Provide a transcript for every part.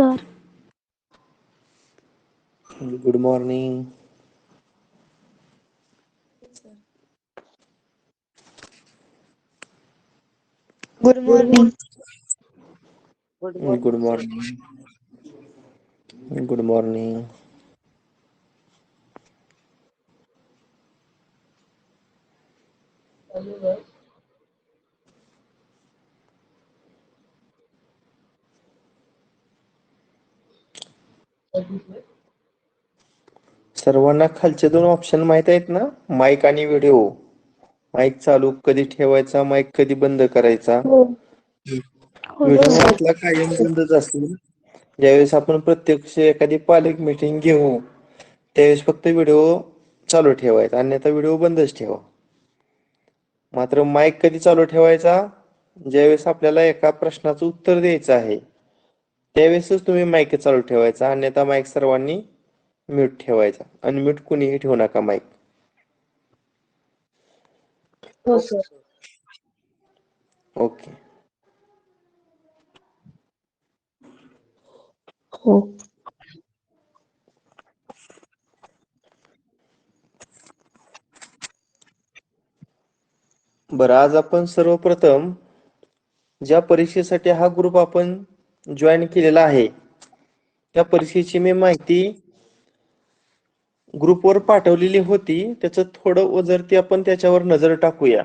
sir. Good morning. Good morning. Good morning. Good morning. सर्वांना खालचे दोन ऑप्शन माहित आहेत ना? माईक आणि व्हिडिओ. माईक चालू कधी ठेवायचा, माईक कधी बंद करायचा. हो. Video sir. आपला कायम बंदच असेल. ज्यावेळेस आपण प्रत्यक्ष एखादी पालक मीटिंग घेऊ त्यावेळेस फक्त व्हिडिओ चालू ठेवायचा, अन्यथा व्हिडिओ बंदच ठेवा. मात्र माईक कधी चालू ठेवायचा? ज्यावेळेस आपल्याला एका प्रश्नाचं उत्तर द्यायचं आहे त्यावेळेसच तुम्ही माईक चालू ठेवायचा, अन्यथा माईक सर्वांनी म्यूट ठेवायचा. अनम्यूट कुणीही ठेवू नका माईक. हो सर. ओके. हो. बरं, आज आपण सर्वप्रथम ज्या परीक्षेसाठी हा ग्रुप आपण जॉईन केलेला आहे त्या परीक्षेची मी माहिती ग्रुपवर पाठवलेली होती. त्याचं थोडं ओझरती आपण त्याच्यावर नजर टाकूया.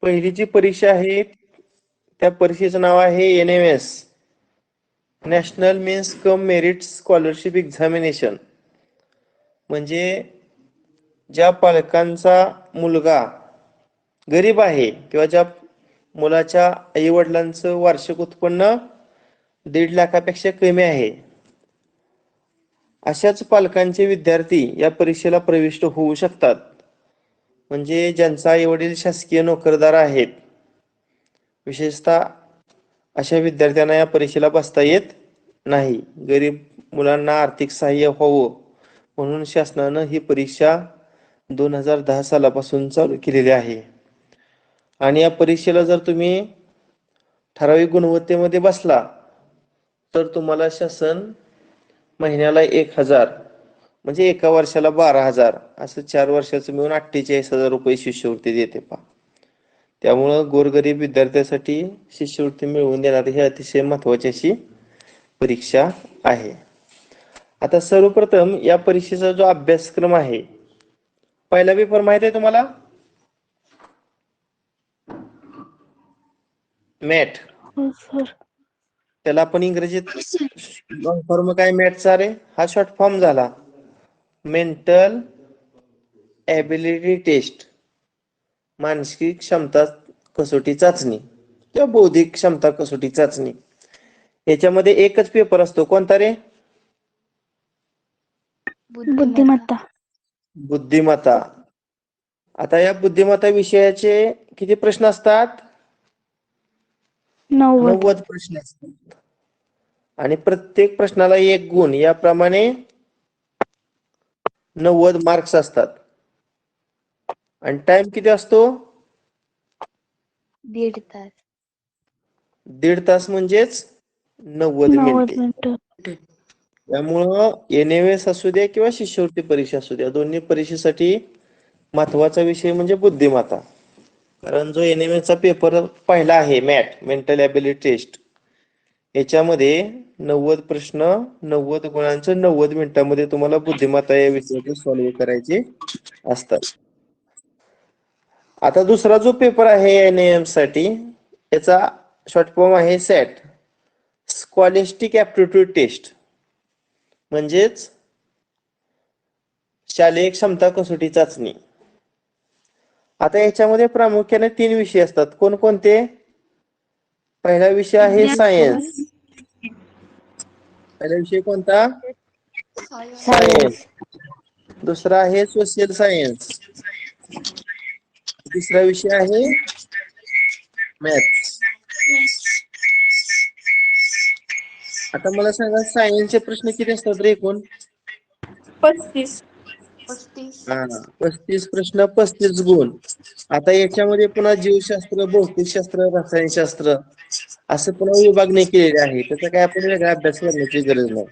पहिली जी परीक्षा आहे त्या परीक्षेचं नाव आहे NMS, national means cum merit scholarship examination. म्हणजे ज्या पालकांचा मुलगा गरीब आहे किंवा ज्या मुलाच्या आई वडिलांचं वार्षिक उत्पन्न 1.5 लाखापेक्षा कमी आहे अशाच पालकांचे विद्यार्थी या परीक्षेला प्रविष्ट होऊ शकतात. म्हणजे ज्यांचा आई वडील शासकीय नोकरदार आहेत, विशेषतः अशा विद्यार्थ्यांना या परीक्षेला बसता येत नाही. गरीब मुलांना आर्थिक सहाय्य व्हावं म्हणून शासनानं ही परीक्षा 2010 सालापासून चालू केलेली आहे. आणि या परीक्षेला जर तुम्ही ठराविक गुणवत्तेमध्ये बसला तर तुम्हाला शासन महिन्याला 1,000 म्हणजे एका वर्षाला 12,000 असं 4 वर्षाचं मिळून 48,000 रुपये शिष्यवृत्ती देते पहा. त्यामुळं गोरगरीब विद्यार्थ्यासाठी शिष्यवृत्ती मिळवून देणारी ही अतिशय महत्वाची अशी परीक्षा आहे. आता सर्वप्रथम या परीक्षेचा जो अभ्यासक्रम आहे, पहिला पेपर माहित आहे तुम्हाला? मॅट. हो सर. त्याला आपण इंग्रजीत लॉंग फॉर्म काय मॅटचा रे? हा शॉर्ट फॉर्म झाला मेंटल एबिलिटी टेस्ट, मानसिक क्षमता कसोटी चाचणी किंवा बौद्धिक क्षमता कसोटी चाचणी. याच्यामध्ये एकच पेपर असतो, कोणता रे? बुद्धिमत्ता. बुद्धिमत्ता. आता या बुद्धिमत्ता विषयाचे किती प्रश्न असतात? 90 प्रश्न असतात आणि प्रत्येक प्रश्नाला 1 गुण, याप्रमाणे 90 मार्क्स असतात. आणि टाइम किती असतो? 1.5 तास. 1.5 तास म्हणजेच 90 मिनिटे. त्यामुळं NMS असू द्या किंवा शिष्यवृत्ती परीक्षा असू द्या, दोन्ही परीक्षेसाठी महत्वाचा विषय म्हणजे बुद्धिमत्ता. कारण जो NMS चा पेपर पहिला आहे मॅट, मेंटल एबिलिटी टेस्ट, याच्यामध्ये 90 प्रश्न 90 गुणांचं 90 मिनिटांमध्ये तुम्हाला बुद्धिमत्ता या विषयाचे सॉल्व्ह करायचे असतात. आता दुसरा जो पेपर आहे NAM साठी, याचा शॉर्ट फॉर्म आहे सॅट, स्कॉलिस्टिक ऍप्टिट्यूड टेस्ट, म्हणजेच शालेय क्षमता कसोटी चाचणी. आता याच्यामध्ये प्रामुख्याने 3 विषय असतात. कोणकोणते? पहिला विषय आहे सायन्स. पहिला विषय कोणता? सायन्स. दुसरा आहे सोशल सायन्स. तिसरा विषय आहे मॅथ्स. आता मला सांगा, सायन्सचे प्रश्न किती असतात रे एकूण? 35. हा 35 प्रश्न 35 गुण. आता याच्यामध्ये पुन्हा जीवशास्त्र, भौतिकशास्त्र, रसायनशास्त्र असं पुन्हा विभागणी केलेली आहे. त्याचा काय आपण वेगळा अभ्यास करण्याची गरज नाही.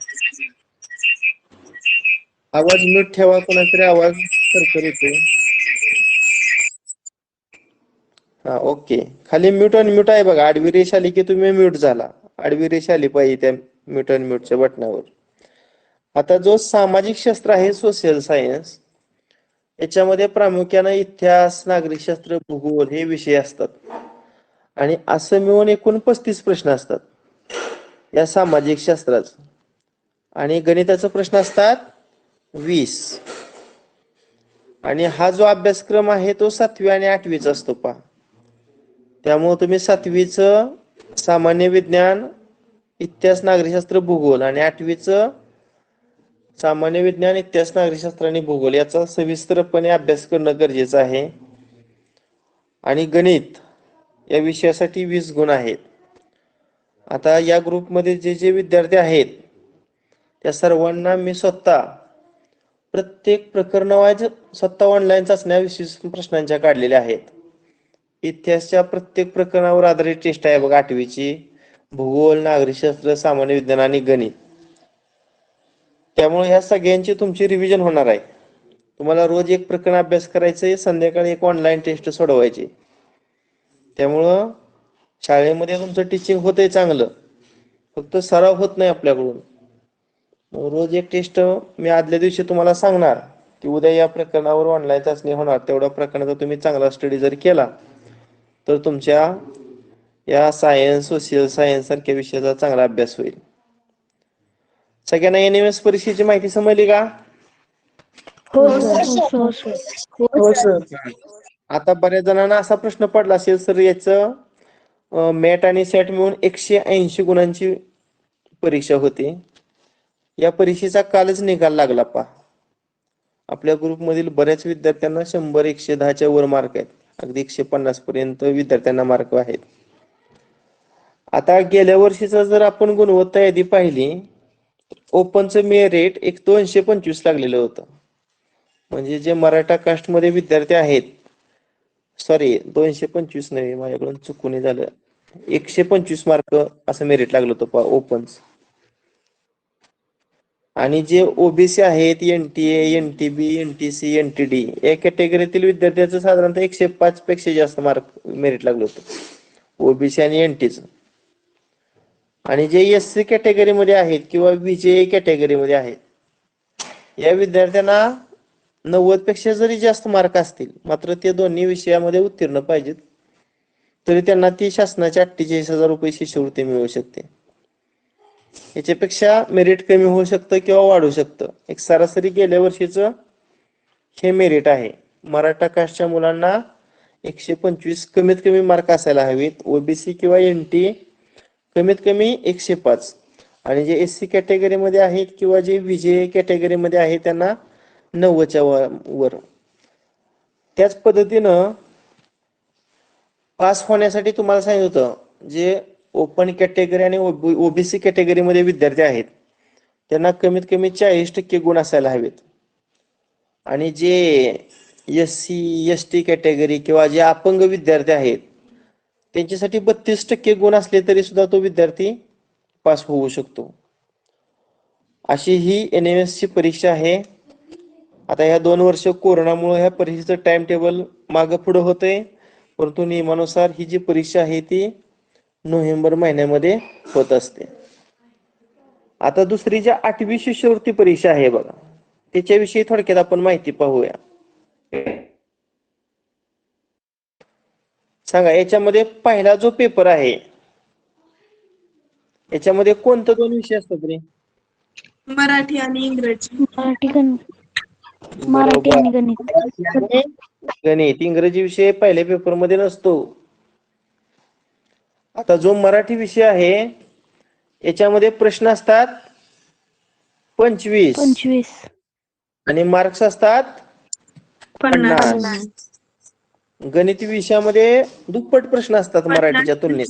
आवाज म्यूट ठेवा, कोणातरी आवाज खरखर येतोय. हा ओके. खाली म्यूट आणि म्यूट आहे बघा. आडवी रेष आली की तुम्ही म्यूट झाला. आडवी रेष आली पाहिजे त्या म्यूट आणि म्यूटच्या बटनावर. आता जो सामाजिक शास्त्र आहे, सोशल सायन्स, याच्यामध्ये प्रामुख्याने इतिहास, नागरिकशास्त्र, भूगोल हे विषय असतात. आणि असं मिळून एकूण 35 प्रश्न असतात या सामाजिक शास्त्राचं. आणि गणिताचे प्रश्न असतात 20. आणि हा जो अभ्यासक्रम आहे तो 7वी आणि 8वीचा असतो पहा. त्यामुळे तुम्ही 7वीचं सामान्य विज्ञान, इतिहास, नागरिकशास्त्र, भूगोल आणि 8वीचं सामान्य विज्ञान, इतिहास, नागरिकशास्त्र आणि भूगोल याचा सविस्तरपणे अभ्यास करणं गरजेचं आहे. आणि गणित या विषयासाठी 20 गुण आहेत. आता या ग्रुपमध्ये जे जे विद्यार्थी आहेत त्या सर्वांना मी स्वतः प्रत्येक प्रकरणावाईज स्वतः ऑनलाईन चाचण्या विशिष्ट प्रश्नांच्या काढलेल्या आहेत. इतिहासच्या प्रत्येक प्रकरणावर आधारित टेस्ट आहे बघा 8वीची. भूगोल, नागरिकशास्त्र, सामान्य विज्ञान आणि गणित. त्यामुळे ह्या सगळ्यांची तुमची रिव्हिजन होणार आहे. तुम्हाला रोज एक प्रकरण अभ्यास करायचे, संध्याकाळी एक ऑनलाईन टेस्ट सोडवायची. त्यामुळं शाळेमध्ये तुमचं टीचिंग होतंय चांगलं, फक्त सराव होत नाही आपल्याकडून. रोज एक टेस्ट मी आदल्या दिवशी तुम्हाला सांगणार की उद्या या प्रकरणावर ऑनलाईन चाचणी होणार. तेवढ्या प्रकरणाचा तुम्ही चांगला स्टडी जर केला तर तुमच्या या सायन्स, सोशल सायन्स सारख्या विषयाचा चांगला अभ्यास होईल. सगळ्यांना NMS परीक्षेची माहिती समजली का? हो सर. आता बऱ्याच जणांना असा प्रश्न पडला असेल, सर याचं मॅट आणि सॅट मिळून 180 गुणांची परीक्षा होती. या परीक्षेचा कालच निकाल लागला पहा. आपल्या ग्रुपमधील बऱ्याच विद्यार्थ्यांना 100, 110च्या वर मार्क आहेत. अगदी 150 पर्यंत विद्यार्थ्यांना मार्क आहेत. आता गेल्या वर्षीचा जर आपण गुणवत्ता यादी पाहिली, ओपनचं मेरिट 225 लागलेलं होतं. म्हणजे जे मराठा कास्टमध्ये विद्यार्थी आहेत, सॉरी 225 नाही, माझ्याकडून चुकून झालं, 125 मार्क असं मेरिट लागलं होतं पहा ओपनचं. आणि जे ओबीसी आहेत, NTA, NTB, NTC, NTD या कॅटेगरीतील विद्यार्थ्यांचं साधारणतः 105 पेक्षा जास्त मार्क मेरिट लागलं होतं ओबीसी आणि NTचं. आणि जे SC कॅटेगरीमध्ये आहेत किंवा VJA कॅटेगरीमध्ये आहेत, या विद्यार्थ्यांना 90 पेक्षा जरी जास्त मार्क असतील, मात्र ते दोन्ही विषयामध्ये उत्तीर्ण पाहिजेत, तरी त्यांना ती शासनाच्या 48,000 रुपये शिष्यवृत्ती मिळू शकते. याच्यापेक्षा मेरिट कमी होऊ शकतं किंवा वाढू शकतं. एक सरासरी गेल्या वर्षीचं हे मेरिट आहे. मराठा कास्टच्या मुलांना 125 कमीत कमी मार्क असायला हवेत. ओबीसी किंवा NT कमीत कमी 105. आणि जे SC कॅटेगरीमध्ये आहेत किंवा जे VJA कॅटेगरीमध्ये आहेत त्यांना 90च्या वर. त्याच पद्धतीनं पास होण्यासाठी तुम्हाला सांगितलं होतं, जे ओपन कॅटेगरी आणि ओबीसी कॅटेगरीमध्ये विद्यार्थी आहेत त्यांना कमीत कमी 40% गुण असायला हवेत. आणि जे SC ST कॅटेगरी किंवा जे अपंग विद्यार्थी आहेत त्यांच्यासाठी 32% गुण असले तरी सुद्धा तो विद्यार्थी पास होऊ शकतो. अशी ही NMS ची परीक्षा आहे. आता ह्या 2 वर्ष कोरोनामुळे ह्या परीक्षेचं टाइम टेबल मागं पुढं होतंय, परंतु नियमानुसार ही जी परीक्षा आहे ती नोव्हेंबर महिन्यामध्ये होत असते. आता दुसरी जी 8वी शिष्यवृत्ती परीक्षा आहे बघा, त्याच्याविषयी थोडक्यात आपण माहिती पाहूया. सांगा, याच्यामध्ये पहिला जो पेपर आहे याच्यामध्ये कोणतं 2 विषय असतात रे? मराठी आणि इंग्रजी. मराठी आणि गणित. गणित, इंग्रजी विषय पहिल्या पेपर मध्ये नसतो. आता जो मराठी विषय आहे याच्यामध्ये प्रश्न असतात 25 आणि मार्क्स असतात 50. गणित विषयामध्ये दुप्पट प्रश्न असतात मराठीच्या तुलनेत.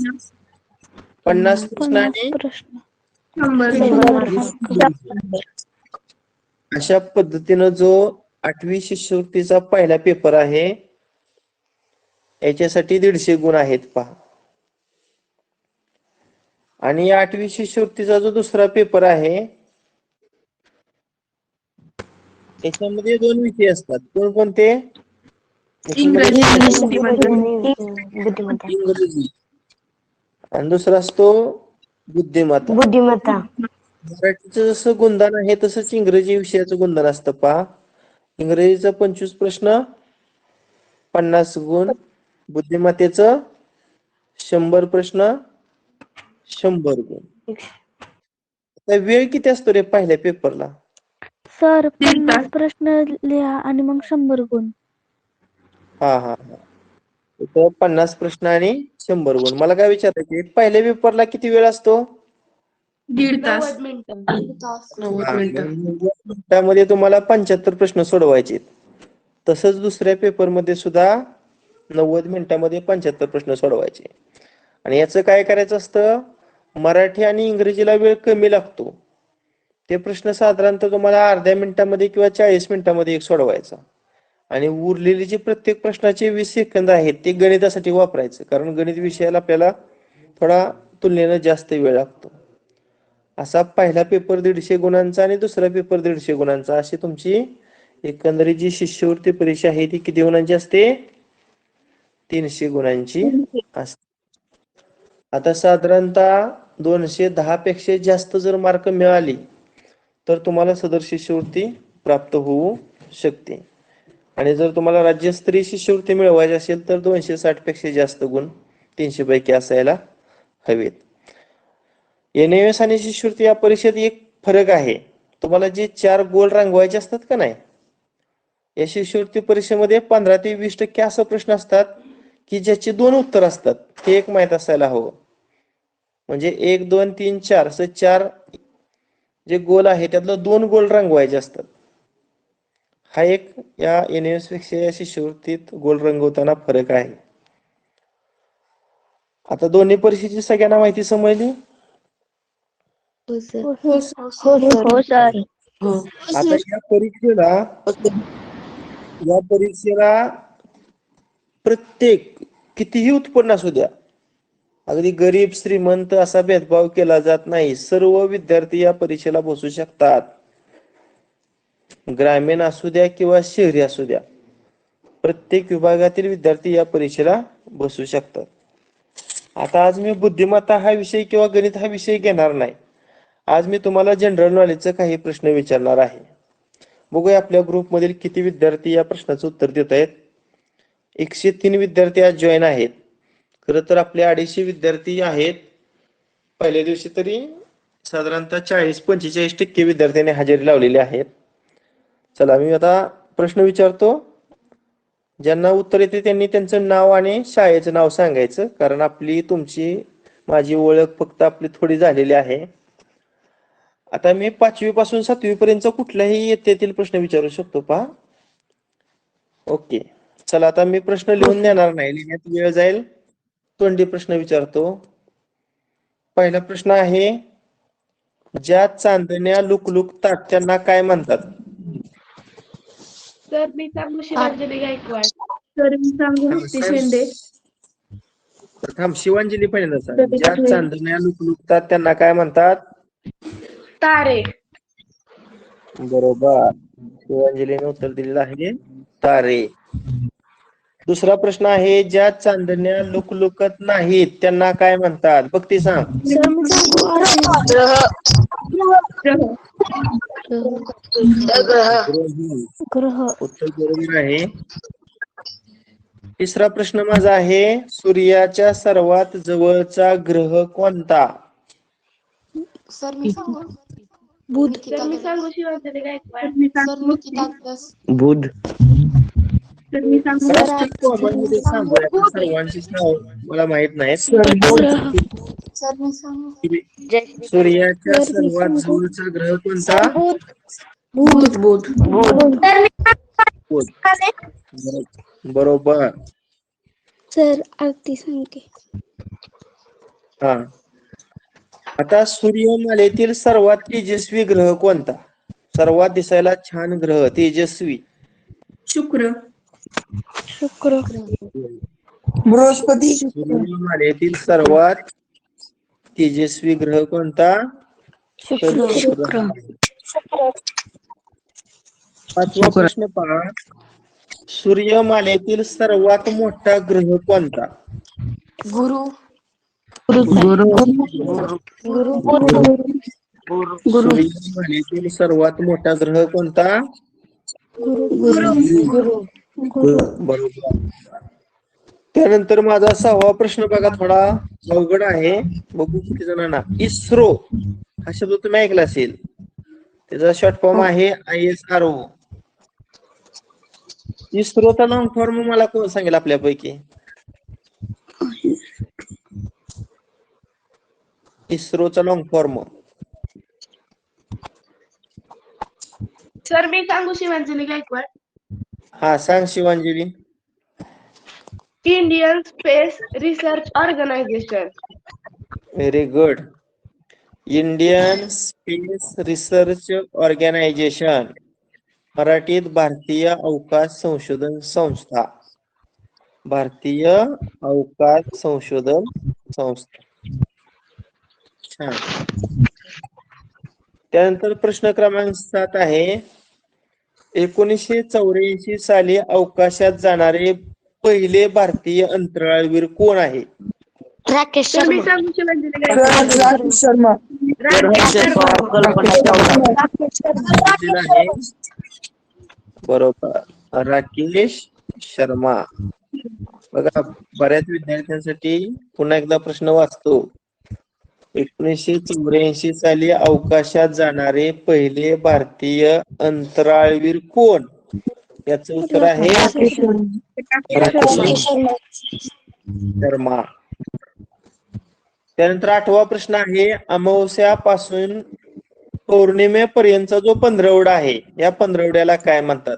50 प्रश्न आणि 100 मार्क. अशा पद्धतीनं जो 8वी शिष्यवृत्तीचा पहिला पेपर आहे, याच्यासाठी 150 गुण आहेत पहा. आणि 8वी शिष्यवृत्तीचा जो दुसरा पेपर आहे त्याच्यामध्ये 2 विषय असतात. कोणकोणते? इंग्रजी इंग्लिश बुद्धिमत्ता. आणि बुद्धिमत्ता. इंग्रजी आणि दुसरा असतो बुद्धिमत्ता. बुद्धिमत्ता. मराठीचं जसं गुणधन आहे तसंच इंग्रजी विषयाचं गुणधन असतं पहा. इंग्रजीचं 25 प्रश्न 50 गुण, बुद्धिमत्तेचं 100 प्रश्न 100 गुण. आता वेळ किती असतो रे पहिल्या पेपरला? सर 3 तास. प्रश्न लिहा आणि मग 100 गुण. हा हा हा. इथं 50 प्रश्न आणि 100 गुण. मला काय विचारायचे, पहिल्या पेपरला किती वेळ असतो? 1.5 तास. 90 मिनिटामध्ये तुम्हाला 75 प्रश्न सोडवायचे. तसंच दुसऱ्या पेपरमध्ये सुद्धा 90 मिनिटामध्ये 75 प्रश्न सोडवायचे. आणि याचं काय करायचं असतं, मराठी आणि इंग्रजीला वेळ कमी लागतो. ते प्रश्न साधारणतः तुम्हाला अर्ध्या मिनिटामध्ये किंवा 40 मिनिटामध्ये एक सोडवायचा. आणि उरलेले जे प्रत्येक प्रश्नाचे 20 सेकंद आहेत ते गणितासाठी वापरायचं, कारण गणित विषयाला आपल्याला थोडा तुलनेनं जास्त वेळ लागतो. असा पहिला पेपर 150 गुणांचा आणि दुसरा पेपर 150 गुणांचा, अशी तुमची एकंदरीत जी शिष्यवृत्ती परीक्षा आहे ती किती गुणांची असते? 300 गुणांची असते. आता साधारणतः 210 पेक्षा जास्त जर मार्क मिळाले तर तुम्हाला सदर शिष्यवृत्ती प्राप्त होऊ शकते. आणि जर तुम्हाला राज्यस्तरीय शिष्यवृत्ती मिळवायची असेल तर 260 पेक्षा जास्त गुण 300 पैकी असायला हवेत. NAS आणि शिष्यवृत्ती या परीक्षेत एक फरक आहे. तुम्हाला जे 4 गोल रंगवायचे असतात का नाही, या शिष्यवृत्ती परीक्षेमध्ये 15 ते 20% असा प्रश्न असतात की ज्याचे 2 उत्तर असतात. हे एक माहित असायला हवं. म्हणजे 1 2 3 4 असं 4 जे गोल आहे त्यातलं 2 गोल रंगवायचे असतात. हा एक या NAS पेक्षा या शिष्यवृत्तीत गोल रंगवताना फरक आहे. आता दोन्ही परीक्षेची सगळ्यांना माहिती समजली? हो सर. आता या परीक्षेला प्रत्येक कितीही उत्पन्न असू द्या, अगदी गरीब श्रीमंत असा भेदभाव केला जात नाही. सर्व विद्यार्थी या परीक्षेला बसू शकतात. ग्रामीण असू द्या किंवा शहरी असू द्या, प्रत्येक विभागातील विद्यार्थी या परीक्षेला बसू शकतात. आता आज मी बुद्धिमत्ता हा विषय किंवा गणित हा विषय घेणार नाही. आज मी तुम्हाला जनरल नॉलेजचे काही प्रश्न विचारणार आहे. बघूया आपल्या ग्रुपमधील किती विद्यार्थी या प्रश्नाचं उत्तर देत आहेत. 103 विद्यार्थी आज जॉईन आहेत. खरं तर आपले 250 विद्यार्थी आहेत. पहिल्या दिवशी तरी साधारणतः 40-45% विद्यार्थ्यांनी हजेरी लावलेली आहेत. चला मी आता प्रश्न विचारतो. ज्यांना उत्तर येते त्यांनी त्यांचं नाव आणि शाळेचं नाव सांगायचं, कारण आपली तुमची माझी ओळख फक्त आपली थोडी झालेली आहे. आता मी 5वी पासून 7वी पर्यंत कुठल्याही इयत्तेतील प्रश्न विचारू शकतो पहा. ओके, चला आता मी प्रश्न लिहून देणार नाही, लिहिण्यात वेळ जाईल. तोंडी प्रश्न विचारतो. पहिला प्रश्न आहे, ज्या चांदण्या लुकलुकतात त्यांना काय म्हणतात? सर मी सांगू शिवांजली गायकवाड. तर मी सांगू मुक्ती शेंडे. थांब, शिवांजली पहिल्यांदा सांग. ज्या चांदण्या लुकलुकतात त्यांना काय म्हणतात? तारे. बरोबर, शिवांजलीने उत्तर दिलेलं आहे तारे. दुसरा प्रश्न आहे, ज्या चांदण्या लुकलुकत नाहीत त्यांना काय म्हणतात? बघ ती सांग. ग्रह. उत्तर बरोबर आहे. तिसरा प्रश्न माझा आहे, सूर्याच्या सर्वात जवळचा ग्रह कोणता? सर मी सांगू बुध. सर मी सांगू शिवांजली गायकवाड. मी सर सांगू मी किती अभ्यास बुध. तर मी सांगू सर्वांचीच नाव मला माहित नाही. सर मी सांगू सूर्याच्या सर्वात जवळचा ग्रह कोणता? बुध. बुध. बुध. बरोबर. सर आरती सांगते. हा, आता सूर्यमालेतील सर्वात तेजस्वी ग्रह कोणता? सर्वात दिसायला छान ग्रह तेजस्वी शुक्र. शुक्र. बृहस्पती. सूर्यमालेतील सर्वात तेजस्वी ग्रह कोणता? शुक्र. पाचवा प्रश्न पहा. सूर्यमालेतील सर्वात मोठा ग्रह कोणता? गुरु. सूर्यमालेतील सर्वात मोठा ग्रह कोणता? बरोबर. त्यानंतर माझा 6वा प्रश्न बघा, थोडा अवघड आहे, बघू किती जणांना. इस्रो हा शब्द तुम्ही ऐकला असेल, त्याचा शॉर्ट फॉर्म आहे ISRO. इस्रोचा लॉंग फॉर्म मला कोण सांगेल आपल्यापैकी? इस्रोचा लॉंग फॉर्म. सर मी सांगू शिवांजली गायकवाड. हा सांग Shivanjali. Indian Space Research Organisation. Very good. Indian Space Research Organisation, मराठीत भारतीय अवकाश संशोधन संस्था. भारतीय अवकाश संशोधन संस्था. छान. त्यानंतर प्रश्न क्रमांक 7 आहे. 1984 साली अवकाशात जाणारे पहिले भारतीय अंतराळवीर कोण आहे? राकेश सर मी शर्मा. सांगू शिवांजली गायकवाड. राकेश शर्मा. आहे बरोबर, राकेश शर्मा. बघा, बऱ्याच विद्यार्थ्यांसाठी पुन्हा एकदा प्रश्न वाचतो. 1984 साली अवकाशात जाणारे पहिले भारतीय अंतराळवीर कोण? याचं उत्तर आहे राकेश शर्मा. त्यानंतर 8वा प्रश्न आहे. अमावस्यापासून पौर्णिमेपर्यंतचा जो पंधरवडा आहे, या पंधरवड्याला काय म्हणतात?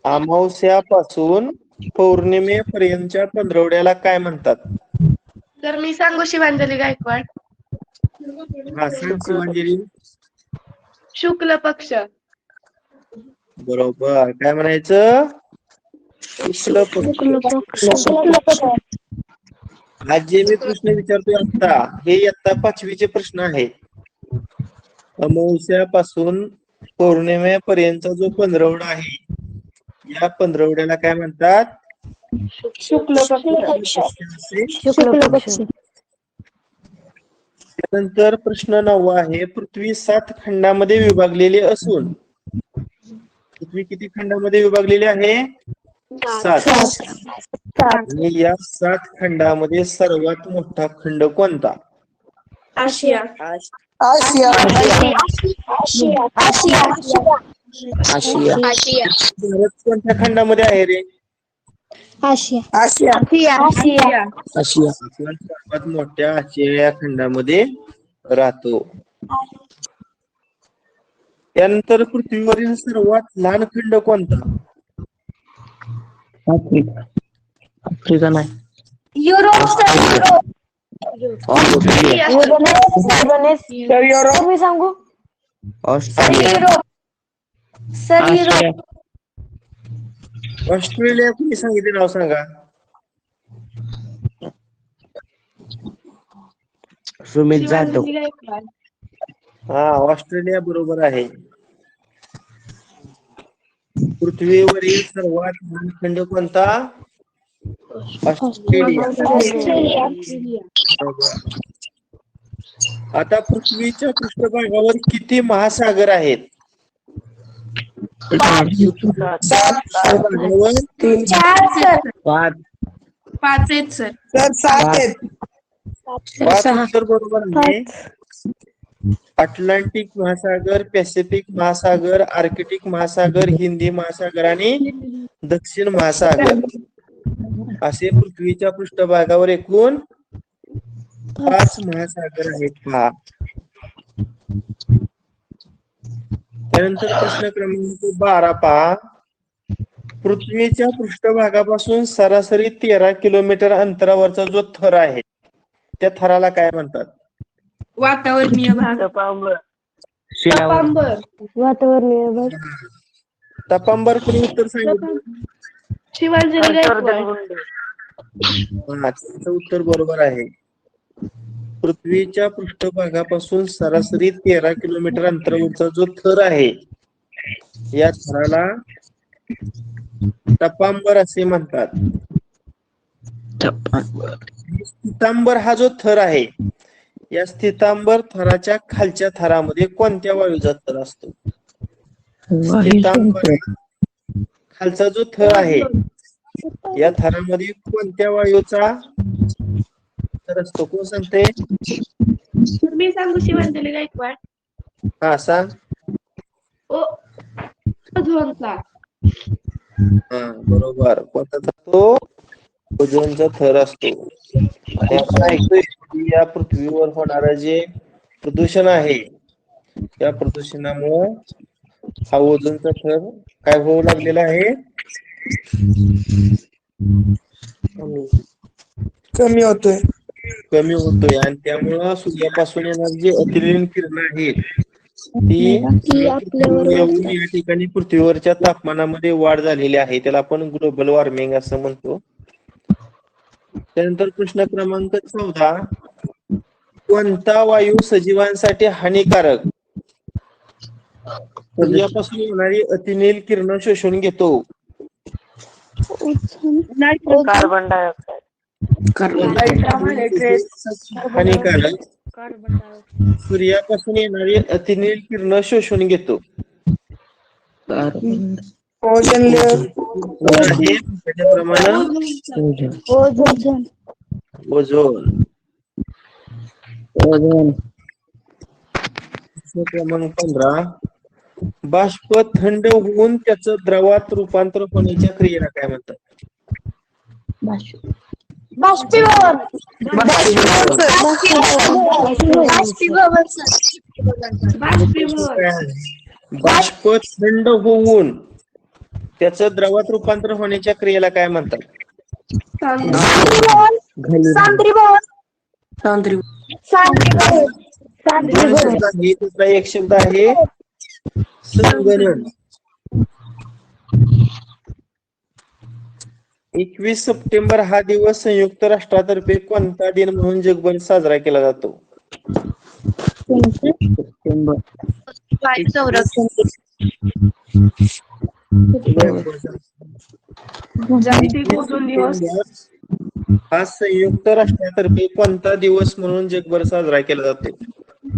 अमावस्यापासून पौर्णिमेपर्यंतच्या पंधरवड्याला काय म्हणतात? सर मी सांगू शिवांजली गायकवाड. हा सांग शिवांजली. शुक्ल पक्ष. बरोबर. काय म्हणायचं? शुक्ल पक्ष. आज जे मी प्रश्न विचारतोय आता, हे इयत्ता 5वीचे प्रश्न आहेत. अमावस्यापासून पौर्णिमेपर्यंतचा जो पंधरवडा आहे, या पंधरवड्याला काय म्हणतात? शुक्ल पक्ष. त्यानंतर प्रश्न 9 आहे. पृथ्वी 7 खंडामध्ये विभागलेली असून, पृथ्वी किती खंडामध्ये विभागलेली आहे? 7. आणि या 7 खंडामध्ये सर्वात मोठा खंड कोणता? आशिया. आशिया. भारत कोणत्या खंडामध्ये आहे रे? आशिया. आशिया. आशिया. आपण सर्वात मोठ्या आशिया या खंडामध्ये राहतो. त्यानंतर पृथ्वीवरील सर्वात लहान खंड कोणता? आफ्रिका नाही. तर युरोप. मी सांगू ऑस्ट्रेलिया. सर आशिया. ऑस्ट्रेलिया कुणी सांगितले नाव सांगा? सुमित जाधव. शिवांजली गायकवाड. हा, ऑस्ट्रेलिया बरोबर आहे. पृथ्वीवरील सर्वात लहान खंड कोणता? ऑस्ट्रेलिया. बरोबर. आता पृथ्वीच्या पृष्ठभागावर किती महासागर आहेत? पृष्ठभागावर 5. 5 आहेत सर. तर 7 आहेत. 5 उत्तर बरोबर आहे. अटलांटिक महासागर, पॅसिफिक महासागर, आर्कटिक महासागर, हिंदी महासागर आणि दक्षिण महासागर, असे पृथ्वीच्या पृष्ठभागावर एकूण 5 महासागर आहेत. पहा. त्यानंतर प्रश्न क्रमांक 12 पहा. पृथ्वीच्या पृष्ठभागापासून सरासरी 13 किलोमीटर अंतरावरचा जो थर आहे, त्या थराला काय म्हणतात? वातावरणीय भाग. शिलावर तपांबर. वातावरणीय बदल. तपांबर कोणी उत्तर सांगितलं? शिवांजली गायकवाड. हा, त्याचं उत्तर बरोबर आहे. पृथ्वीच्या पृष्ठभागापासून सरासरी 13 किलोमीटर अंतरावरचा जो थर आहे या थराला तपांबर असे म्हणतात. स्थितांबर हा जो थर आहे या स्थितांबर थराच्या खालच्या थरामध्ये कोणत्या वायूचा थर असतो? स्थितांबर खालचा जो थर आहे या थरामध्ये कोणत्या वायूचा थर असतो? कोण सांगते? तर मी सांगू शिवांजली गायकवाड. हा, सांग. ओझोनचा. हा, बरोबर. कोणता थर? तो ओझोनचा थर असतो. आणि आपण ऐकतोय की या पृथ्वीवर होणारं जे प्रदूषण आहे त्या प्रदूषणामुळे हा ओझोनचा थर काय होऊ लागलेला आहे? कमी होतोय. कमी होतोय. आणि त्यामुळं सूर्यापासून येणारी जी अतिनील किरण आहेत ती आपल्यावर येऊन या ठिकाणी पृथ्वीवरच्या तापमानामध्ये वाढ झालेली आहे. त्याला आपण ग्लोबल वॉर्मिंग असं म्हणतो. त्यानंतर प्रश्न क्रमांक 14. कोणता वायू सजीवांसाठी हानिकारक सूर्यापासून येणारी अतिनील किरण शोषून घेतो? Carbon dioxide. हानिकारक सूर्यापासून येणारी अतिनील किरण शोषून घेतो? Ozone layer. त्याच्या प्रमाण ओझोन. ओझोन. ओझोन. प्रश्न क्रमांक 15. बाष्प थंड होऊन त्याचं द्रवात रूपांतर होण्याच्या क्रियेला काय म्हणतात? बाष्पीभवन. बाष्प थंड होऊन त्याचं द्रवात रूपांतर होण्याच्या क्रियेला काय म्हणतात? त्याचा एक शब्द आहे संगणन. 21 सप्टेंबर हा दिवस संयुक्त राष्ट्रातर्फे कोणता दिन म्हणून जगभर साजरा केला जातो? जागतिक ओझोन दिवस. हा संयुक्त राष्ट्रातर्फे कोणता दिवस म्हणून जगभर साजरा केला जातो?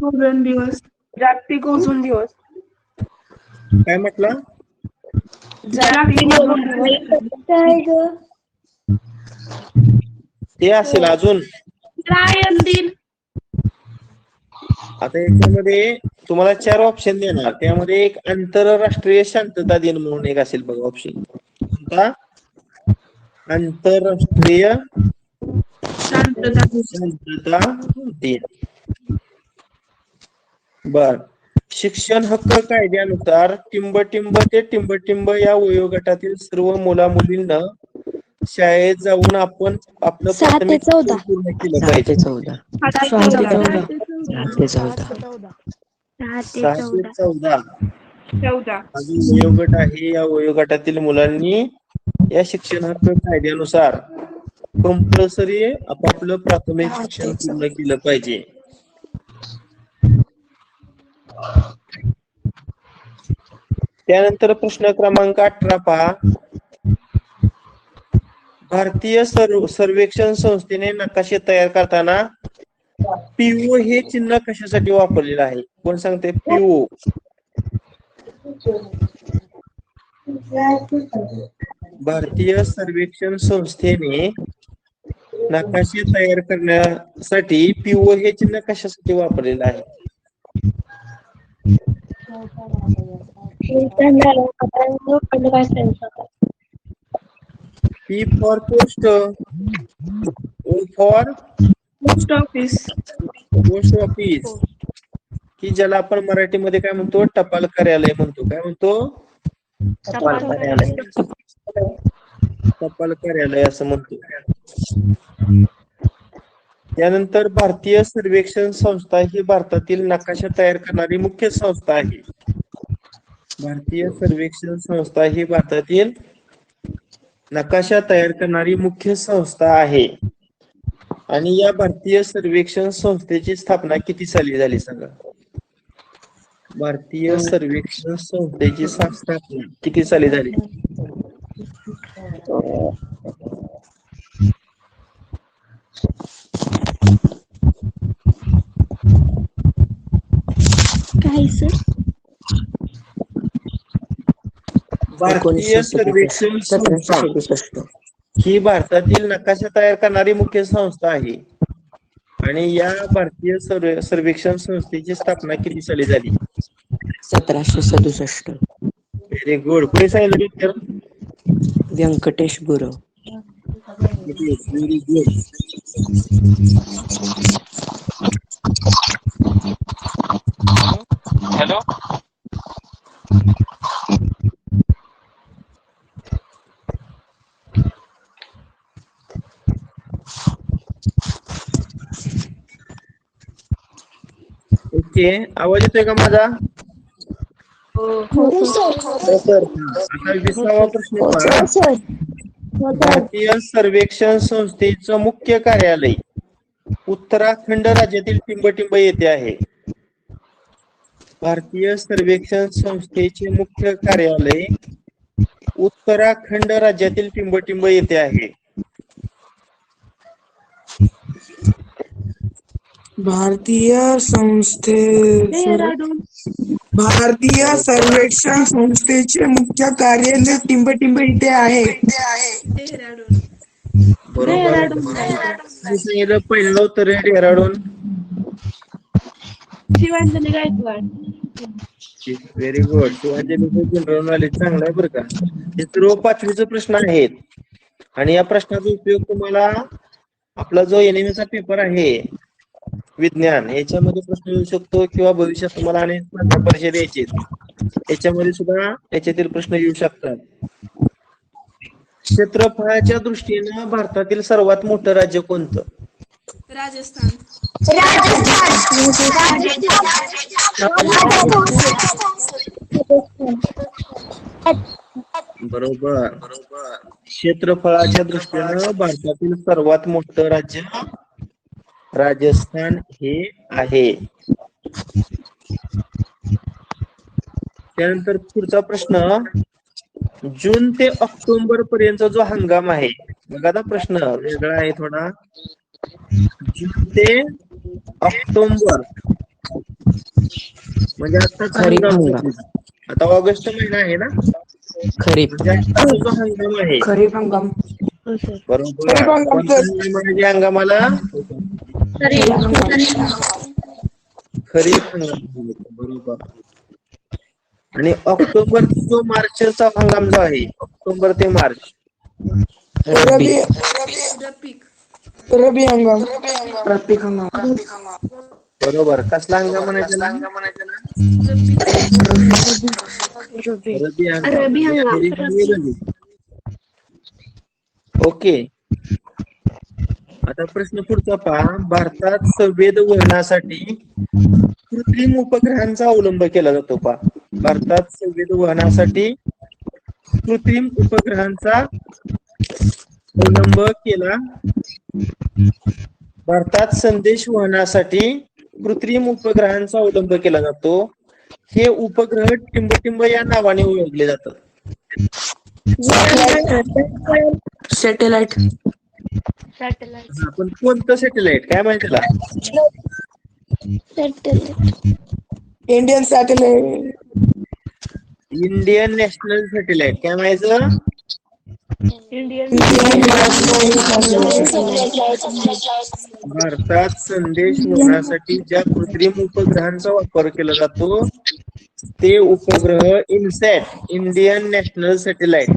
ओझोन दिवस. जागतिक ओझोन दिवस. काय म्हटलं? जागतिक ओझोन दिवस. ते असेल अजून. रायन दिन. आता याच्यामध्ये तुम्हाला 4 ऑप्शन देणार. त्यामध्ये एक आंतरराष्ट्रीय शांतता दिन म्हणून एक असेल बघा ऑप्शन. कोणता? आंतरराष्ट्रीय शांतता. शांतता दिन. बर. शिक्षण हक्क कायद्यानुसार टिंबटिंब ते टिंबटिंब या वयोगटातील सर्व मुला मुलींना शाळेत जाऊन आपण आपलं 6 ते 14 पूर्ण केलं 6 पाहिजे. ते 14. 6 ते 14. 6 ते 14 14. हा जो वयोगट आहे या वयोगटातील मुलांनी या शिक्षण हक्क कायद्यानुसार कंपल्सरी आपापलं प्राथमिक शिक्षण पूर्ण केलं पाहिजे. त्यानंतर प्रश्न क्रमांक 18 पहा. भारतीय सर्वेक्षण संस्थेने नकाशे तयार करताना पीओ हे चिन्ह कशासाठी वापरलेलं आहे? कोण सांगते? पीओ. भारतीय सर्वेक्षण संस्थेने नकाशे तयार करण्यासाठी पीओ हे चिन्ह कशासाठी वापरलेलं आहे? P for post, O for post office. Post office, की ज्याला आपण मराठीमध्ये काय म्हणतो? टपाल कार्यालय म्हणतो. काय म्हणतो? टपाल कार्यालय. टपाल कार्यालय असं म्हणतो. त्यानंतर भारतीय सर्वेक्षण संस्था ही भारतातील नकाशा तयार करणारी मुख्य संस्था आहे. भारतीय सर्वेक्षण संस्था ही भारतातील नकाशा तयार करणारी मुख्य संस्था आहे. आणि या भारतीय सर्वेक्षण संस्थेची स्थापना किती साली झाली सांगा? भारतीय सर्वेक्षण संस्थेची स्थापना किती साली झाली? काय सर? भारतीय सर्वेक्षण संस्था ही भारतातील नकाशा तयार करणारी मुख्य संस्था आहे. आणि या भारतीय सर्वेक्षण संस्थेची स्थापना किती साली झाली? 1767. Very good. कोणी सांगितलं उत्तर? Venkatesh Gurav. Very good. Hello. Okay, आवाज येतोय का माझा? हो सर. तर आता 20वा प्रश्न पहा. सर भारतीय सर्वेक्षण संस्थेचं मुख्य कार्यालय उत्तराखंड राज्यातील टिंबटिंब येथे आहे. भारतीय सर्वेक्षण संस्थेचे मुख्य कार्यालय उत्तराखंड राज्यातील टिंबटिंब येथे आहे. भारतीय सर्वेक्षण संस्थेचे मुख्य कार्यालय टिंबटिंब इथे आहे. बरोबर. सांगितलं पहिलं उत्तर आहे डेहराडून. शिवांजली गायकवाड. Very good. शिवांजलीचं जनरल नॉलेज चांगलं आहे बरं का. हे सर्व 5वीचे प्रश्न आहेत. आणि या प्रश्नाचा उपयोग तुम्हाला आपला जो एनएमएचा पेपर आहे विज्ञान याच्यामध्ये प्रश्न येऊ शकतो किंवा भविष्यात तुम्हाला अनेक स्पर्धा परीक्षा द्यायचे याच्यामध्ये सुद्धा याच्यातील प्रश्न येऊ शकतात. क्षेत्रफळाच्या दृष्टीनं भारतातील सर्वात मोठं राज्य कोणतं? राजस्थान. बरोबर. क्षेत्रफळाच्या दृष्टीनं भारतातील सर्वात मोठं राज्य राजस्थान हे आहे. त्यानंतर पुढचा प्रश्न, जून ते ऑक्टोबर पर्यंत जो हंगाम आहे, बघा आता प्रश्न वेगळा आहे थोडा. जून ते ऑक्टोबर म्हणजे आताचा हंगाम. आता ऑगस्ट महिना आहे ना, खरीप. म्हणजे आताचा जो हंगाम आहे खरीप हंगाम. बरोबर. म्हणजे हंगामाला खरीप हंगाम. बरोबर. आणि ऑक्टोबर ते जो मार्चचा हंगाम जो आहे, ऑक्टोबर ते मार्च रबी हंगाम. रब्बीक हंगाम. बरोबर. कसला हंगाम म्हणायचा ना? रबी हंगाम. ओके. आता प्रश्न पुढचा पहा. भारतात संवेद वहनासाठी कृत्रिम उपग्रहांचा अवलंब केला जातो. पहा, भारतात संवेद वहनासाठी कृत्रिम उपग्रहांचा अवलंब केला. भारतात संदेश वहनासाठी कृत्रिम उपग्रहांचा अवलंब केला जातो. हे उपग्रह टिंबटिंब या नावाने ओळखले जातात. सॅटेलाइट. आपण कोणतं सॅटेलाइट काय माहिती त्याला? Indian satellite. Indian national satellite काय माहिती? भारतात संदेश वहनासाठी ज्या कृत्रिम उपग्रहांचा वापर केला जातो ते उपग्रह इनसॅट, इंडियन नॅशनल सॅटेलाइट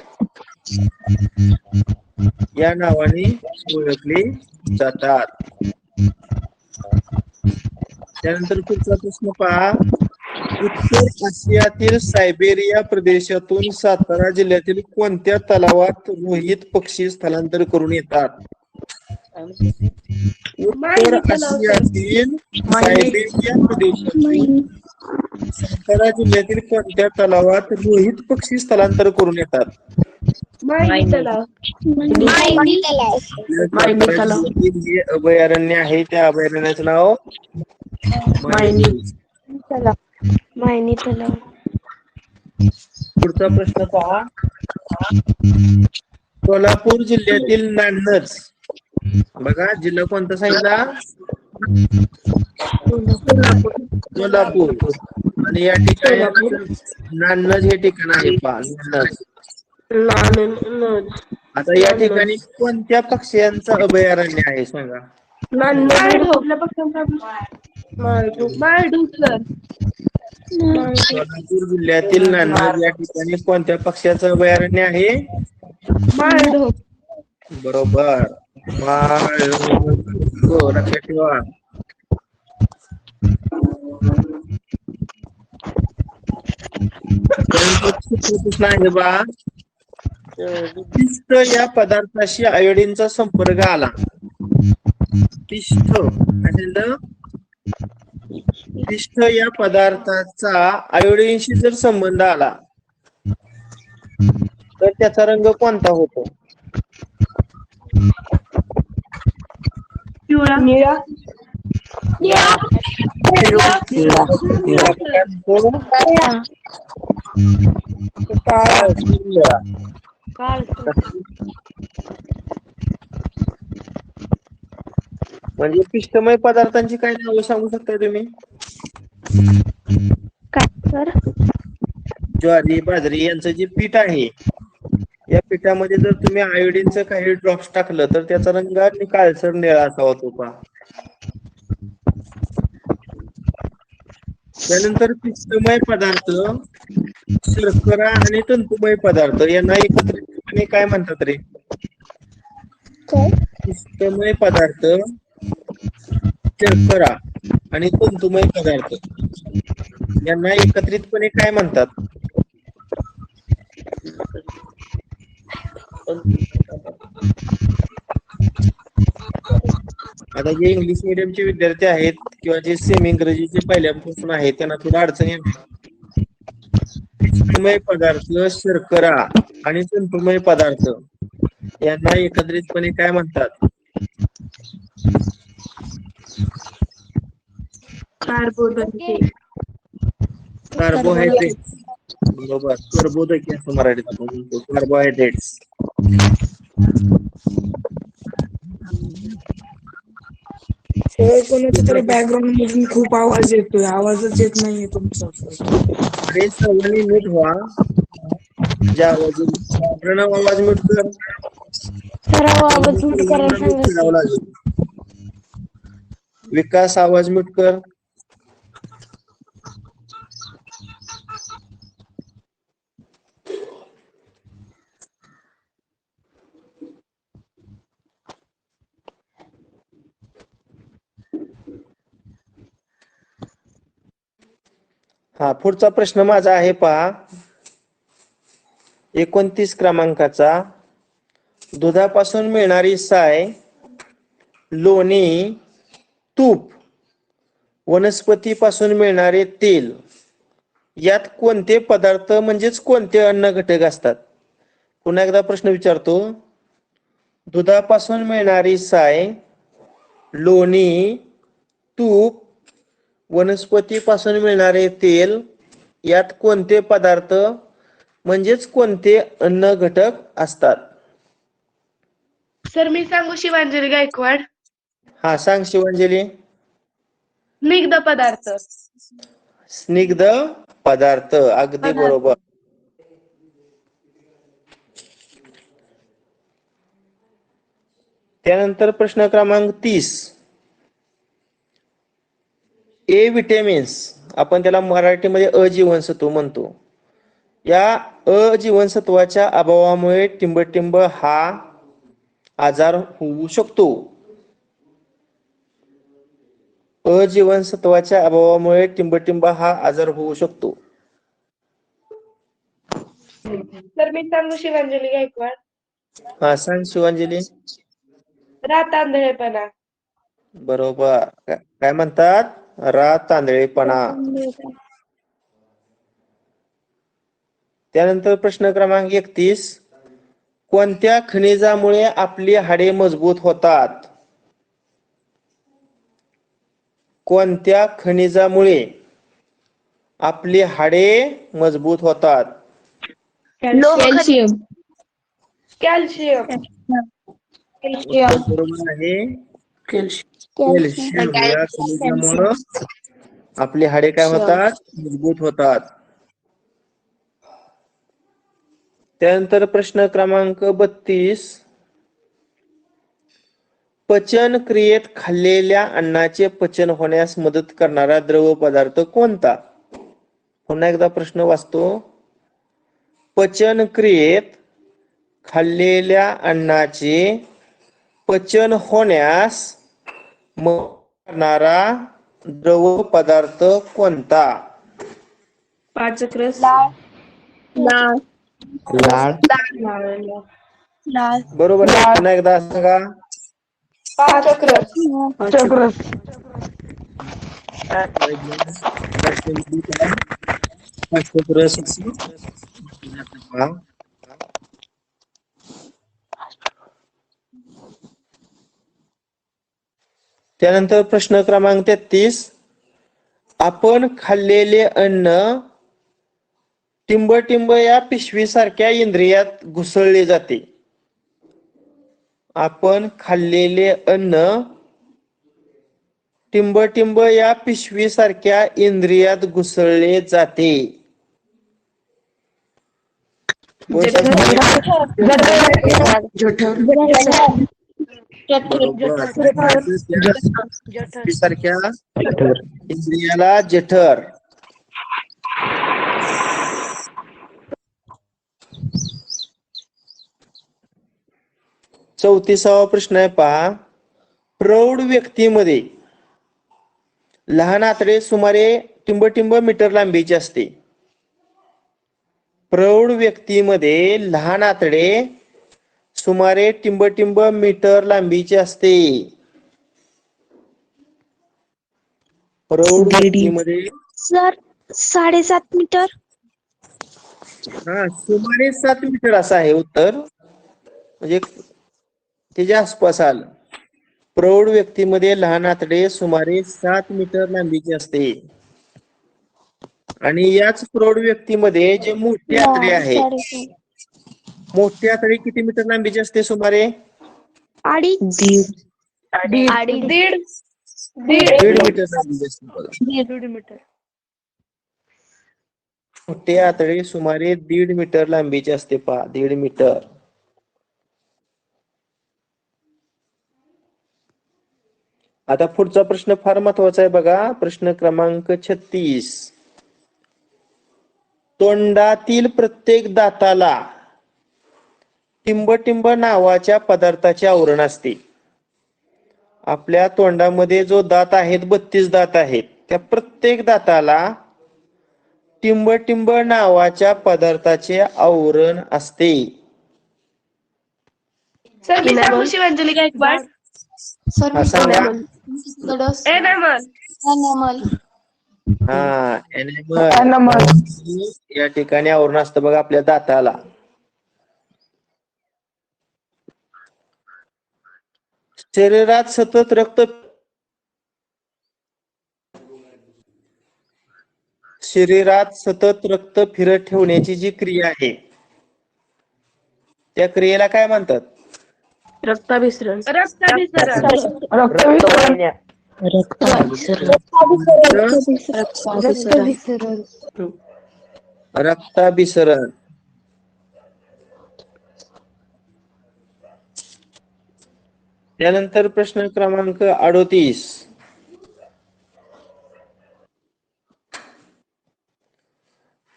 या नावाने ओळखले जातात. त्यानंतर पुढचा प्रश्न पहा. उत्तर आशियातील सायबेरिया प्रदेशातून सातारा जिल्ह्यातील कोणत्या तलावात रोहित पक्षी स्थलांतर करून येतात? उत्तर आशियातील सायबेरिया प्रदेशातील सातारा जिल्ह्यातील कोणत्या तलावात रोहित पक्षी स्थलांतर करून येतात? माहिती तलाव. माहिती तलाव. मायनी सातारा तलाव. जिल्ह्यातील जे अभयारण्य आहे त्या अभयारण्याचं नाव मायनी. माहिती तलाव. पुढचा प्रश्न पहा. सोलापूर जिल्ह्यातील नान्नज, बघा जिल्हा कोणता सांगितला? सोलापूर. आणि या ठिकाणी नान्नज हे ठिकाण आहे पहा, नान्नज. आता या ठिकाणी कोणत्या पक्ष्यांचं अभयारण्य आहे सांगा? माळढोक सर. सोलापूर जिल्ह्यातील नान्नज या ठिकाणी कोणत्या पक्ष्याचं अभयारण्य आहे? माळढोक. बरोबर. हो, लक्षात ठेवा. प्रश्न आहे बा, पिष्ट या पदार्थाशी आयोडीनचा संपर्क आला. पिष्ट पिष्ट या पदार्थाचा आयोडीनशी जर संबंध आला तर त्याचा रंग कोणता होतो? पिवळा. निळा. म्हणजे पिष्टमय पदार्थांची काय नावं सांगू शकता तुम्ही? काय सर? ज्वारी, बाजरी यांचं जे पीठ आहे, या पिठामध्ये जर तुम्ही आयोडीनचं काही ड्रॉप्स टाकलं तर त्याचा रंग काळसर निळा असा होतो पहा. त्यानंतर पिष्टमय पदार्थ, शर्करा आणि तंतुमय पदार्थ यांना एकत्रितपणे काय म्हणतात रे? पिष्टमय पदार्थ, शर्करा आणि तंतुमय पदार्थ यांना एकत्रितपणे काय म्हणतात? आता जे इंग्लिश मिडियमचे विद्यार्थी आहेत किंवा जे सेमी इंग्रजीचे पहिल्यापासून आहेत त्यांना थोडं अडचण येते. पिष्टमय पदार्थ, शर्करा आणि तंतुमय पदार्थ यांना एकत्रितपणे काय म्हणतात? कार्बोदके. कार्बोहायड्रेट्स. बरोबर, कर्बोदके असं मराठीत आपण म्हणतो, कार्बोहायड्रेट्स. कोणाच्या तरी बॅकग्राऊंड मधून खूप आवाज येतोय, आवाजच येत नाहीये तुमचा. अरे सर्वांनी म्यूट व्हा. ज्या आवाज प्रणव आवाज म्यूट कर. सर आवाज म्यूट करायला सांगा. लागेल. विकास आवाज म्यूट कर. हा, पुढचा प्रश्न माझा आहे पहा, 29 क्रमांकाचा. दुधापासून मिळणारी साय, लोणी, तूप, वनस्पतीपासून मिळणारे तेल यात कोणते पदार्थ म्हणजेच कोणते अन्न घटक असतात? पुन्हा एकदा प्रश्न विचारतो. दुधापासून मिळणारी साय, लोणी, तूप, वनस्पतीपासून मिळणारे तेल यात कोणते पदार्थ म्हणजेच कोणते अन्न घटक असतात? सर मी सांगू शिवांजली गायकवाड. हा, सांग शिवांजली. स्निग्ध पदार्थ. स्निग्ध पदार्थ, अगदी बरोबर. त्यानंतर प्रश्न क्रमांक 30. ए विटॅमिन्स, आपण त्याला मराठीमध्ये अजीवनसत्व म्हणतो. या अजीवनसत्वाच्या अभावामुळे टिंबटिंब हा आजार होऊ शकतो. अजीवनसत्वाच्या अभावामुळे टिंबटिंब हा आजार होऊ शकतो. सर मी सांगू शिवांजली गायकवाड. हा, सांग शिवांजली. रातांधळेपणा. बरोबर. काय म्हणतात? तांदळेपणा. त्यानंतर प्रश्न क्रमांक 31. कोणत्या खनिजामुळे आपली हाडे मजबूत होतात? कोणत्या खनिजामुळे आपली हाडे मजबूत होतात? कॅल्शियम. कॅल्शियम. उत्तर बरोबर आहे. कॅल्शियम या खनिजामुळे आपली हाडे काय होतात? मजबूत होतात. त्यानंतर प्रश्न क्रमांक 32. पचन क्रियेत खाल्लेल्या अन्नाचे पचन होण्यास मदत करणारा द्रव पदार्थ कोणता? पुन्हा एकदा प्रश्न वाचतो. पचन क्रियेत खाल्लेल्या अन्नाचे पचन होण्यास मदत करणारा द्रव पदार्थ कोणता? पाचक रस. लाळ. लाळ. बरोबर आहे. पुन्हा एकदा सांगा. पाचक रस. त्यानंतर प्रश्न क्रमांक 33. आपण खाल्लेले अन्न टिंब या पिशवीसारख्या इंद्रियात घुसळले जाते. आपण खाल्लेले अन्न टिंब या पिशवीसारख्या इंद्रियात घुसळले जाते. सारख्या इंद्रियाला जठर. चौतीसावा प्रश्न आहे पहा. प्रौढ व्यक्तीमध्ये लहान आतडे सुमारे टिंब मीटर लांबीचे असते. प्रौढ व्यक्तीमध्ये लहान आतडे सुमारे टिंब मीटर लांबीचे असते. प्रौढ व्यक्तीमध्ये सर 7.5 मीटर. सुमारे 7 मीटर असं आहे उत्तर. म्हणजे त्याच्या आसपास आलं. प्रौढ व्यक्तीमध्ये लहान आतडे सुमारे 7 मीटर लांबीचे असते. आणि याच प्रौढ व्यक्तीमध्ये जे मोठे आतडे आहे, मोठे आतडे किती मीटर लांबीचे असते सुमारे? 2.5. दीड मीटर लांबीचे असते. मोठे आतडे सुमारे 1.5 मीटर लांबीचे असते पहा. 1.5 मीटर. आता पुढचा प्रश्न फार महत्वाचा आहे बघा. प्रश्न क्रमांक 36. तोंडातील प्रत्येक दाताला टिंब नावाच्या पदार्थाचे आवरण असते. आपल्या तोंडामध्ये जो दात आहेत, 32 दात आहेत, त्या प्रत्येक दाताला टिंब नावाच्या पदार्थाचे आवरण असते. सर मी सांगू शिवांजली गायकवाड. एनिमल या ठिकाणी आवरण असतं बघा आपल्या दाताला. शरीरात सतत रक्त फिरत ठेवण्याची जी क्रिया आहे, त्या क्रियेला काय म्हणतात? रक्ताभिसरण. रक्ताभिसरण. त्यानंतर प्रश्न क्रमांक 38.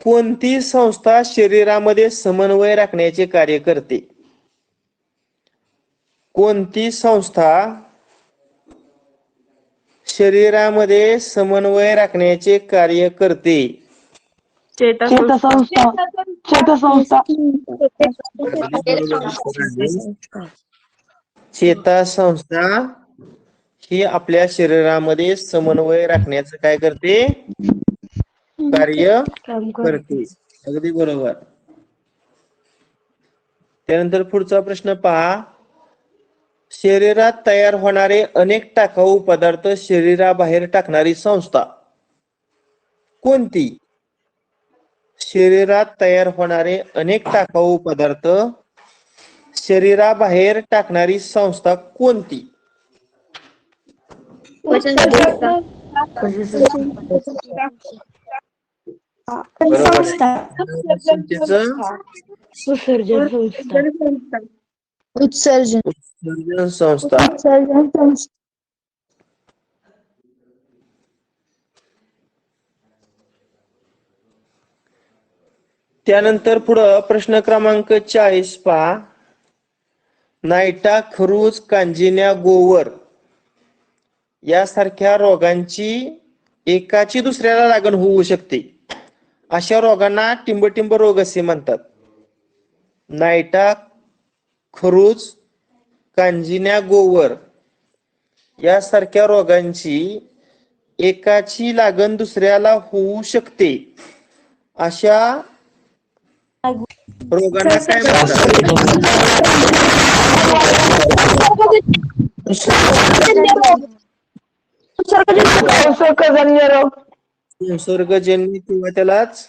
कोणती संस्था शरीरामध्ये समन्वय राखण्याचे कार्य करते? कोणती संस्था शरीरामध्ये समन्वय राखण्याचे कार्य करते? चेतासंस्था. चेतासंस्था ही आपल्या शरीरामध्ये समन्वय राखण्याचं काय करते? कार्य करते. अगदी बरोबर. त्यानंतर पुढचा प्रश्न पहा. शरीरात तयार होणारे अनेक टाकाऊ पदार्थ शरीराबाहेर टाकणारी संस्था कोणती? शरीरात तयार होणारे अनेक टाकाऊ पदार्थ शरीराबाहेर टाकणारी संस्था कोणती? बरोबर. संस्थेचं उत्सर्जन संस्था. उत्सर्जन संस्था. त्यानंतर पुढं प्रश्न क्रमांक 40 पहा. नायटा, खरूज, कांजिण्या, गोवर यासारख्या रोगांची एकाची दुसऱ्याला लागण होऊ शकते. अशा रोगांना टिंबटिंब रोग असे म्हणतात. नायटा, खरूज, कांजिण्या, गोवर यासारख्या रोगांची एकाची लागण दुसऱ्याला होऊ शकते. अशा रोगांना काय संसर्गजन्य रोग. संसर्गजन्य किंवा त्यालाच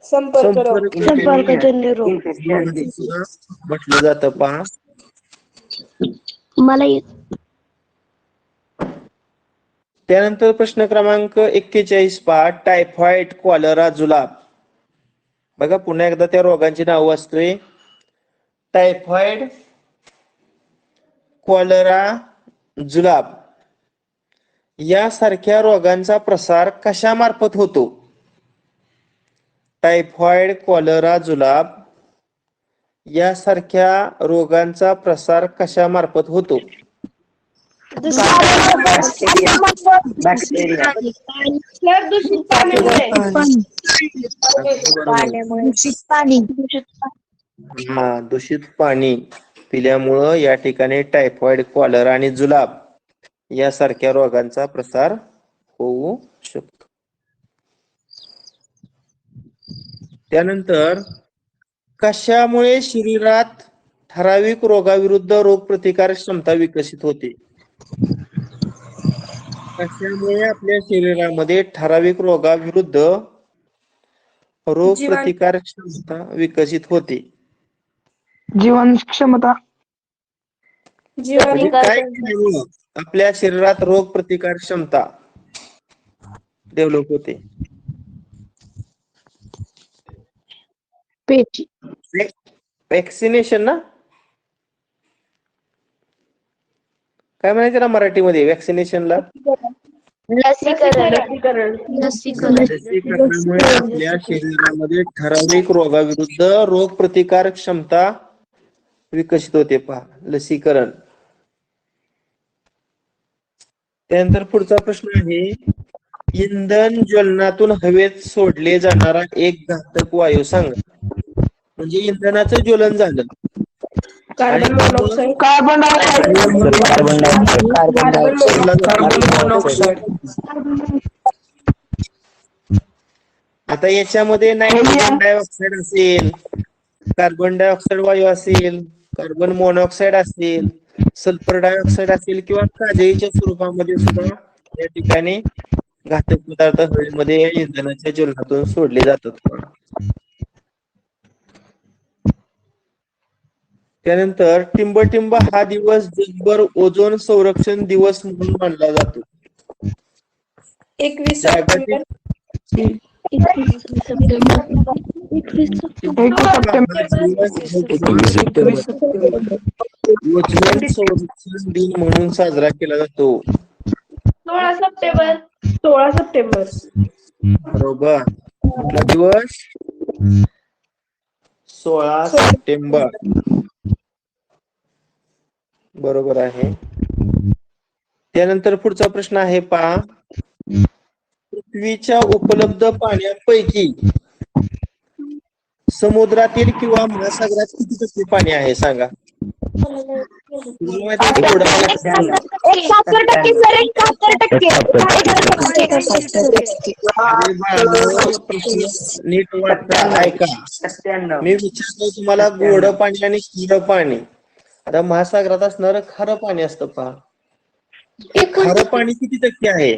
संपर्कजन्य रोग म्हटलं जातं. पहा. मला त्यानंतर प्रश्न क्रमांक 41 पहा. टायफॉइड, कॉलरा, जुलाब. बघा पुन्हा एकदा त्या रोगांची नाव असते. टायफॉइड, कॉलरा, जुलाब यासारख्या रोगांचा प्रसार कशामार्फत होतो? टायफॉइड, कॉलरा, जुलाब यासारख्या रोगांचा प्रसार कशामार्फत होतो? दूषित पाणी पिल्यामुळं या ठिकाणी टायफॉइड, कॉलरा आणि जुलाब यासारख्या रोगांचा प्रसार होऊ शकतो. त्यानंतर कशामुळे शरीरात ठराविक रोगाविरुद्ध रोगप्रतिकारक क्षमता विकसित होते? कशामुळे आपल्या शरीरामध्ये ठराविक रोगाविरुद्ध रोगप्रतिकारक क्षमता विकसित होते? जीवन क्षमता. म्हणजे काय केल्यामुळं आपल्या शरीरात रोगप्रतिकारक क्षमता डेव्हलप होते? वॅक्सिनेशन ना? काय म्हणायचं ना मराठीमध्ये वॅक्सिनेशनला? लसीकरणामुळे आपल्या शरीरामध्ये ठराविक रोगाविरुद्ध रोगप्रतिकारक क्षमता विकसित होते. पहा, लसीकरण. त्यानंतर पुढचा प्रश्न आहे. इंधन ज्वलनातून हवेत सोडले जाणारा एक घातक वायू सांगा. म्हणजे इंधनाचं ज्वलन झालं, कार्बन मोनॉक्साईड. आता याच्यामध्ये नायट्रोजन डायऑक्साईड असेल, कार्बन डायऑक्साईड वायू असेल, कार्बन मोनॉक्साईड असेल, सल्फर डायऑक्साईड असेल किंवा काजळीच्या स्वरूपामध्ये सुद्धा या ठिकाणी घातक पदार्थ हवेमध्ये इंधनाच्या ज्वलनातून सोडले जातात. त्यानंतर टिंबटिंब हा दिवस जगभर ओझोन संरक्षण दिवस म्हणून मानला जातो. 21 जागतिक ओझोन संरक्षण दिन म्हणून साजरा केला जातो. 16 सप्टेंबर. 16 सप्टेंबर. बरोबर. कुठला दिवस? 16 सप्टेंबर. बरोबर आहे. त्यानंतर पुढचा प्रश्न आहे पहा. पृथ्वीच्या उपलब्ध पाण्यापैकी समुद्रातील किंवा महासागरात किती टक्के पाणी आहे सांगा. तुम्हाला माहिती आहे गोडं पाणी 71% सर 71%. अरे बाळांनो, प्रश्न नीट वाचा, ऐका. मी विचारतो तुम्हाला गोडं पाणी आणि खारं पाणी. आता महासागरात असणार खारं पाणी असतं पहा. खारं पाणी किती टक्के आहे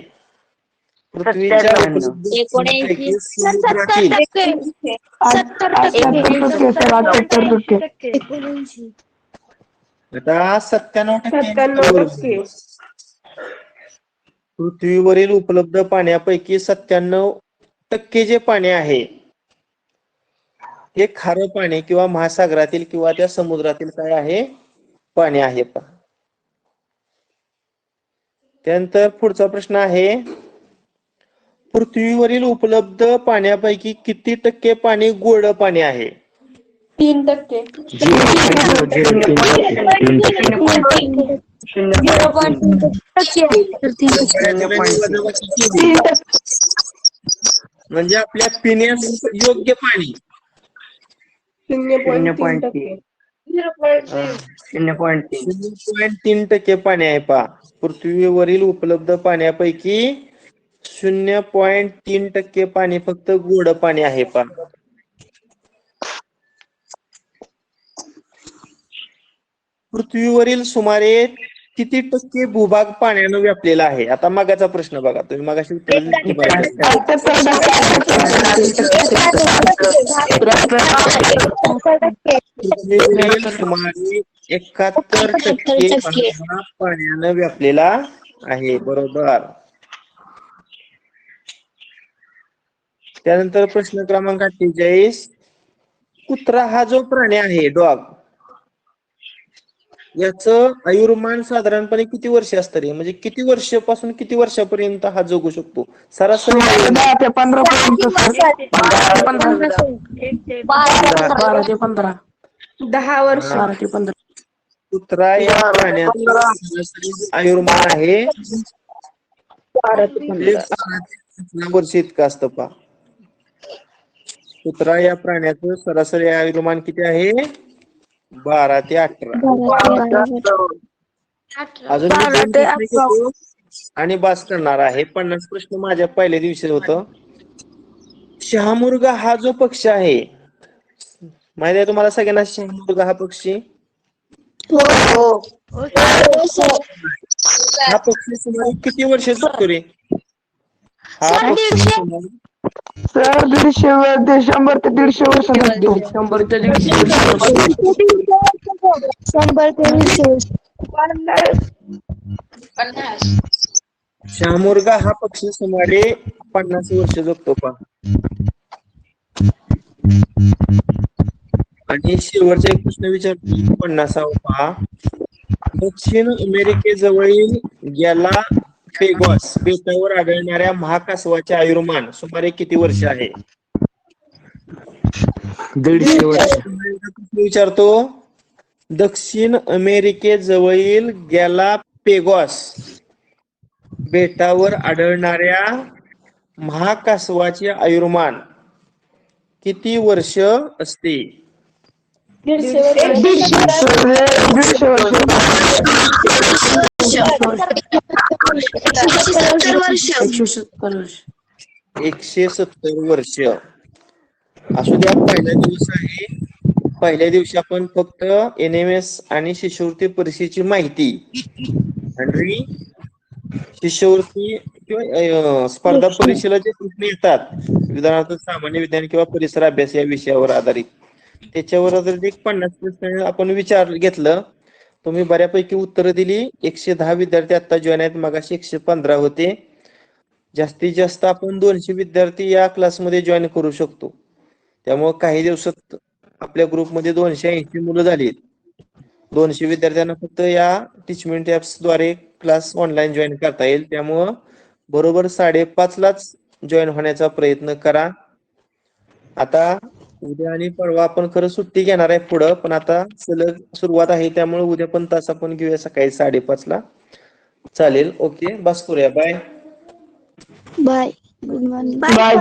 पृथ्वीच्या उपलब्ध समुद्रातील? 70%. आता 97% 97%. पृथ्वीवरील उपलब्ध पाण्यापैकी 97% जे पाणी आहे हे खारं पाणी किंवा महासागरातील किंवा त्या समुद्रातील काय आहे पाणी आहे. पहा त्यानंतर पुढचा प्रश्न आहे, पृथ्वीवरील उपलब्ध पाण्यापैकी किती टक्के पाणी गोड पाणी आहे? 3%. 0.3%. म्हणजे आपल्या पिण्यास योग्य पाणी 0.3%. 0.3% पाणी आहे. पहा पृथ्वीवरील उपलब्ध पाण्यापैकी 0.3% पाणी फक्त गोड पाणी आहे. पहा पृथ्वीवरील सुमारे किती टक्के भूभाग पाण्यानं व्यापलेला आहे? आता मागाचा प्रश्न बघा, तुम्ही मागाशी उत्तर दिली पाहिजे. पृथ्वीवरील सुमारे 71% पाण्यानं व्यापलेला आहे. बरोबर. त्यानंतर प्रश्न क्रमांक 48, कुत्रा हा जो प्राणी आहे, डॉग, याचं आयुर्मान साधारणपणे किती वर्ष असतं रे? म्हणजे किती वर्षापासून किती वर्षापर्यंत हा जगू शकतो सरासरी? 10 ते 15 12 ते 15 10 वर्ष. 12 ते 15. कुत्रा या प्राण्याचं सरासरी आयुर्मान आहे 12 ते 15. वर्ष इतकं असतं. पहा कुत्रा या प्राण्याचं सरासरी आयुर्मान किती आहे? 12 ते 18. अजून मी 2 प्रश्न घेतो आणि बास करणार आहे. 50 प्रश्न माझ्या पहिल्या दिवशी होतं. शहामुर्गा हा जो पक्षी आहे, माहिती आहे तुम्हाला सगळ्यांना शहामुर्गा हा पक्षी? हा पक्षी सुमारे किती वर्ष जगतो रे? हा पक्षी सुमारे सर 100 ते 150 वर्ष जगतो. 100 ते 150. 100 ते 120. शहामुर्गा हा पक्षी सुमारे 50 वर्ष जगतो. पहा आणि शेवटचा एक प्रश्न विचारतो 50वा. पहा दक्षिण अमेरिकेजवळील गॅलापेगॉस बेटावर आढळणाऱ्या महाकासवाचे आयुर्मान सुमारे किती वर्ष आहे? 150 वर्ष. विचारतो, दक्षिण अमेरिकेजवळील गॅलापेगॉस बेटावर आढळणाऱ्या महाकासवाचे आयुर्मान किती वर्ष असते? 150 वर्ष. 170 वर्ष. असू द्या, पहिला दिवस आहे. पहिल्या दिवशी आपण फक्त NMS आणि शिष्यवृत्ती परीक्षेची माहिती आणि शिष्यवृत्ती किंवा स्पर्धा परीक्षेला जे प्रश्न येतात, उदाहरणार्थ सामान्य विज्ञान किंवा परिसर अभ्यास या विषयावर आधारित, त्याच्यावर आधारित 50 प्रश्न आपण विचार घेतलं. तुम्ही बऱ्यापैकी उत्तरं दिली. 110 विद्यार्थी आता जॉईन आहेत, मगाशी 115 होते. जास्तीत जास्त आपण 200 विद्यार्थी या क्लासमध्ये जॉईन करू शकतो. त्यामुळे काही दिवसात आपल्या ग्रुपमध्ये 280 मुलं झाली. 200 विद्यार्थ्यांना फक्त या टीचमेंट ऍप्स द्वारे क्लास ऑनलाईन जॉईन करता येईल. त्यामुळं बरोबर 5:30लाच जॉईन होण्याचा प्रयत्न करा. आता उद्या आणि परवा आपण खरं सुट्टी घेणार आहे पुढं, पण आता सलग सुरुवात आहे त्यामुळे उद्या पण तास आपण घेऊया सकाळी 5:30ला. चालेल. ओके, बस करूया. Bye bye. Good morning. Bye. Bye.